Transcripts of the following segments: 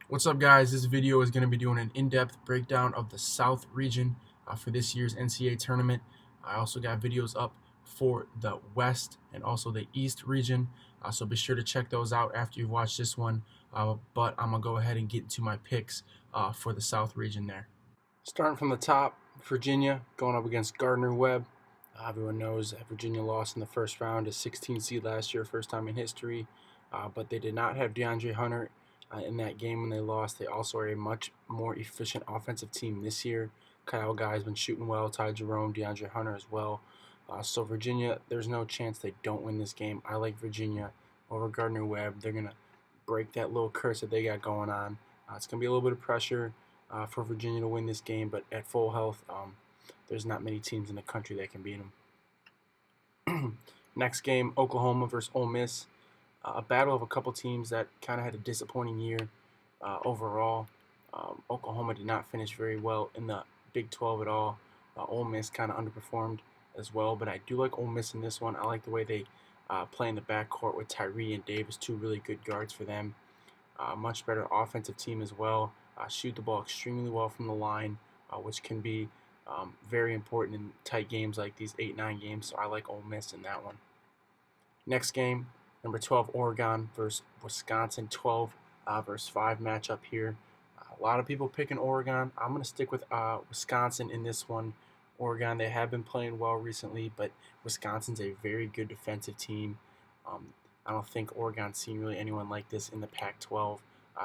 What's up, guys? This video is going to be doing an in-depth breakdown of the South region for this year's NCAA tournament. I also got videos up for the West and also the East region, so be sure to check those out after you've watched this one. But I'm going to go ahead and get into my picks for the South region there. Starting from the top, Virginia going up against Gardner-Webb. Everyone knows that Virginia lost in the first round, a 16 seed last year, first time in history, but they did not have DeAndre Hunter in that game when they lost. They also are a much more efficient offensive team this year. Kyle Guy's been shooting well, Ty Jerome, DeAndre Hunter as well. So Virginia, there's no chance they don't win this game. I like Virginia over Gardner-Webb. They're going to break that little curse that they got going on. It's going to be a little bit of pressure for Virginia to win this game, but at full health, there's not many teams in the country that can beat them. Next game, Oklahoma versus Ole Miss. A battle of a couple teams that kind of had a disappointing year overall. Oklahoma did not finish very well in the Big 12 at all. Ole Miss kind of underperformed as well, but I do like Ole Miss in this one. I like the way they play in the backcourt with Tyree and Davis, two really good guards for them. Much better offensive team as well. Shoot the ball extremely well from the line, which can be very important in tight games like these 8-9 games. So I like Ole Miss in that one. Next game, number 12 Oregon versus Wisconsin, 12 versus 5 matchup here. A lot of people picking Oregon. I'm going to stick with Wisconsin in this one. Oregon, they have been playing well recently, but Wisconsin's a very good defensive team. I don't think Oregon's seen really anyone like this in the Pac-12.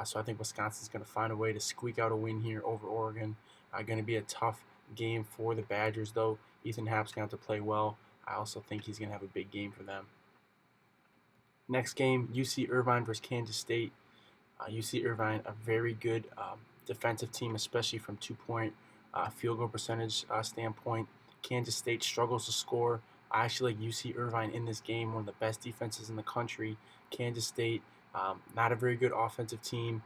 So I think Wisconsin's going to find a way to squeak out a win here over Oregon. Going to be a tough game for the Badgers, though. Ethan Happ's going to have to play well. I also think he's going to have a big game for them. Next game, UC Irvine versus Kansas State. UC Irvine, a very good defensive team, especially from two-point field goal percentage standpoint. Kansas State struggles to score. I actually like UC Irvine in this game, one of the best defenses in the country. Kansas State, not a very good offensive team.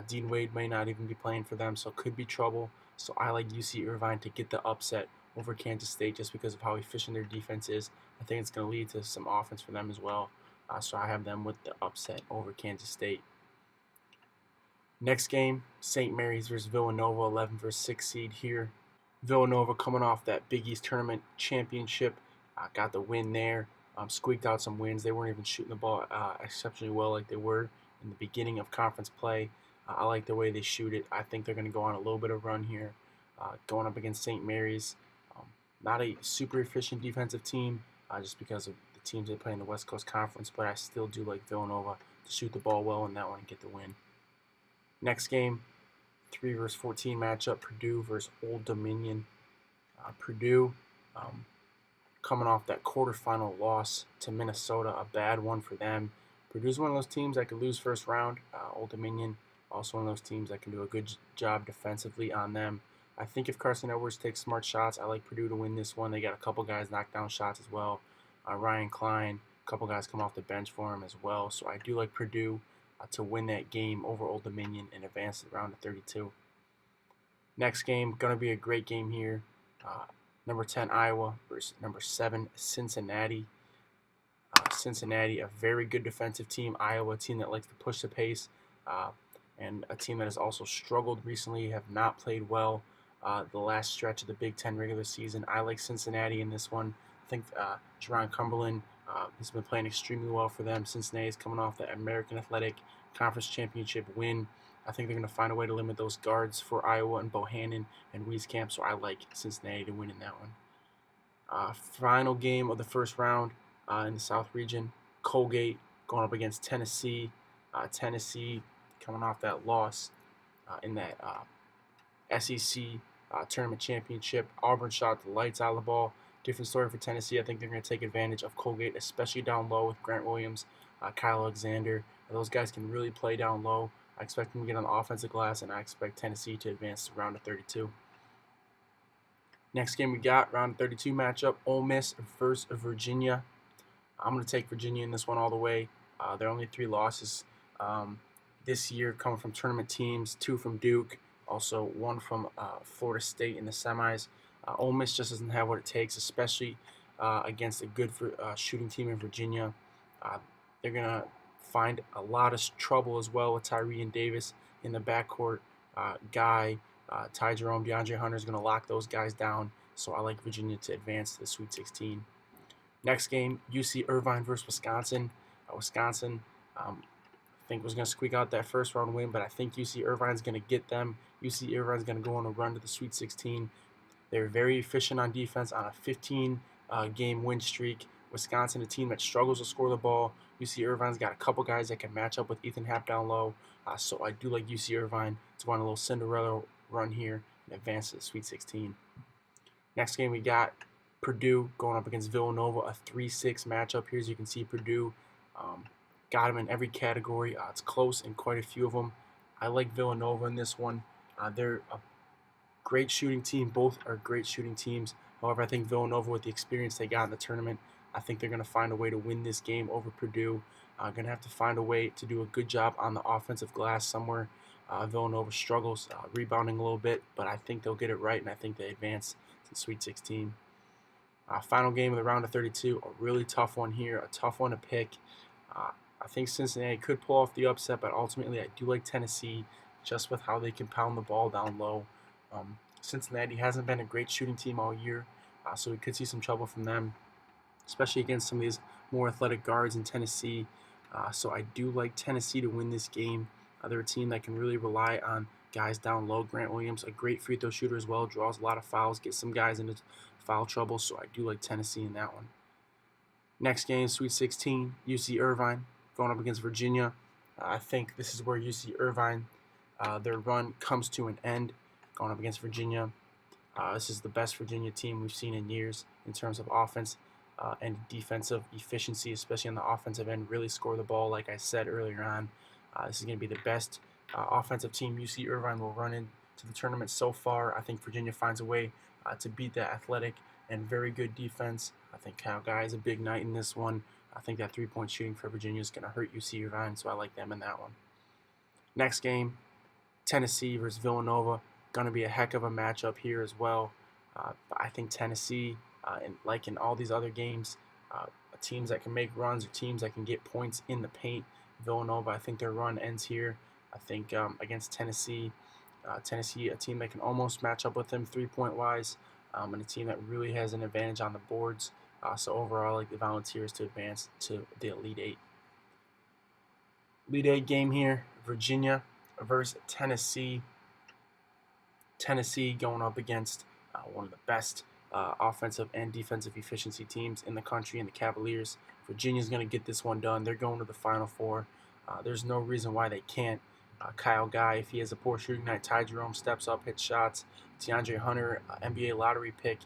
Dean Wade may not even be playing for them, so it could be trouble. So I like UC Irvine to get the upset over Kansas State just because of how efficient their defense is. I think it's going to lead to some offense for them as well. So I have them with the upset over Kansas State. Next game, St. Mary's versus Villanova, 11 versus 6 seed here. Villanova coming off that Big East Tournament championship, got the win there, squeaked out some wins. They weren't even shooting the ball exceptionally well like they were in the beginning of conference play. I like the way they shoot it. I think they're going to go on a little bit of run here, going up against St. Mary's. Not a super efficient defensive team just because of the teams they play in the West Coast Conference, but I still do like Villanova to shoot the ball well in that one and get the win. Next game, 3 versus 14 matchup, Purdue versus Old Dominion. Purdue coming off that quarterfinal loss to Minnesota, a bad one for them. Purdue's one of those teams that could lose first round. Old Dominion, also one of those teams that can do a good job defensively on them. I think if Carson Edwards takes smart shots, I like Purdue to win this one. They got a couple guys knock down shots as well. Ryan Klein, a couple guys come off the bench for him as well. So I do like Purdue to win that game over Old Dominion and advance to the round of 32. Next game, going to be a great game here. Number 10 Iowa versus number 7 Cincinnati. Cincinnati, a very good defensive team. Iowa, a team that likes to push the pace, and a team that has also struggled recently, have not played well the last stretch of the Big Ten regular season. I like Cincinnati in this one. I think Jerron Cumberland has been playing extremely well for them. Cincinnati is coming off the American Athletic Conference Championship win. I think they're going to find a way to limit those guards for Iowa and Bohannon and Wieskamp, so I like Cincinnati to win in that one. Final game of the first round in the South region, Colgate going up against Tennessee. Tennessee coming off that loss in that SEC tournament championship. Auburn shot the lights out of the ball. Different story for Tennessee. I think they're going to take advantage of Colgate, especially down low with Grant Williams, Kyle Alexander. Those guys can really play down low. I expect them to get on the offensive glass, and I expect Tennessee to advance to round of 32. Next game we got, round of 32 matchup, Ole Miss versus Virginia. I'm going to take Virginia in this one all the way. Their only 3 losses this year coming from tournament teams, 2 from Duke, also 1 from Florida State in the semis. Ole Miss just doesn't have what it takes, especially against a good shooting team in Virginia. They're going to find a lot of trouble as well with Tyree and Davis in the backcourt. Guy, Ty Jerome, DeAndre Hunter is going to lock those guys down. So I like Virginia to advance to the Sweet 16. Next game, UC Irvine versus Wisconsin. Wisconsin, I think was going to squeak out that first round win, but I think UC Irvine's going to get them. UC Irvine's going to go on a run to the Sweet 16. They're very efficient on defense on a 15 game win streak. Wisconsin, a team that struggles to score the ball. UC Irvine's got a couple guys that can match up with Ethan Happ down low. So I do like UC Irvine to go on a little Cinderella run here and advance to the Sweet 16. Next game we got Purdue going up against Villanova, a 3-6 matchup here. As you can see, Purdue got them in every category. It's close in quite a few of them. I like Villanova in this one. They're a great shooting team. Both are great shooting teams. However, I think Villanova, with the experience they got in the tournament, I think they're going to find a way to win this game over Purdue. Going to have to find a way to do a good job on the offensive glass somewhere. Villanova struggles rebounding a little bit, but I think they'll get it right, and I think they advance to the Sweet 16. Final game of the round of 32, a really tough one here, a tough one to pick. I think Cincinnati could pull off the upset, but ultimately I do like Tennessee just with how they can pound the ball down low. Cincinnati hasn't been a great shooting team all year, so we could see some trouble from them, especially against some of these more athletic guards in Tennessee. So I do like Tennessee to win this game. They're a team that can really rely on guys down low. Grant Williams, a great free throw shooter as well, draws a lot of fouls, gets some guys into foul trouble, so I do like Tennessee in that one. Next game, Sweet 16, UC Irvine going up against Virginia. I think this is where UC Irvine, their run comes to an end, going up against Virginia. This is the best Virginia team we've seen in years in terms of offense and defensive efficiency, especially on the offensive end. Really score the ball, like I said earlier on. This is going to be the best offensive team UC Irvine will run into the tournament so far. I think Virginia finds a way to beat that athletic and very good defense. I think Kyle Guy is a big night in this one. I think that three-point shooting for Virginia is going to hurt UC Irvine, so I like them in that one. Next game, Tennessee versus Villanova. Going to be a heck of a matchup here as well. But I think Tennessee, and like in all these other games, teams that can make runs or teams that can get points in the paint. Villanova, I think their run ends here. I think against Tennessee, Tennessee, a team that can almost match up with them 3-point wise, and a team that really has an advantage on the boards. So overall, I like the Volunteers to advance to the Elite Eight. Elite Eight game here, Virginia versus Tennessee. Tennessee going up against one of the best offensive and defensive efficiency teams in the country, in the Cavaliers. Virginia's going to get this one done. They're going to the Final Four. There's no reason why they can't. Kyle Guy, if he has a poor shooting night, Ty Jerome steps up, hits shots. DeAndre Hunter, NBA lottery pick.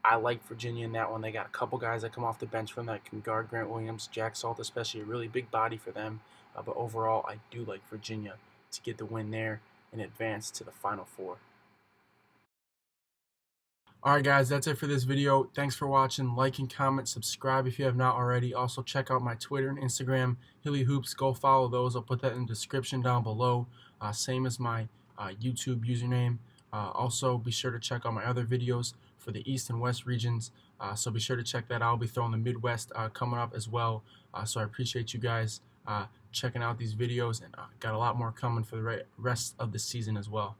I like Virginia in that one. They got a couple guys that come off the bench from that can guard Grant Williams, Jack Salt, especially a really big body for them. But overall, I do like Virginia to get the win there and advance to the Final Four. Alright guys, that's it for this video. Thanks for watching. Like and comment, subscribe if you have not already. Also check out my Twitter and Instagram, Hilly Hoops. Go follow those. I'll put that in the description down below. Same as my YouTube username. Also be sure to check out my other videos for the East and West regions. So be sure to check that out. I'll be throwing the Midwest coming up as well. So I appreciate you guys checking out these videos, and got a lot more coming for the rest of the season as well.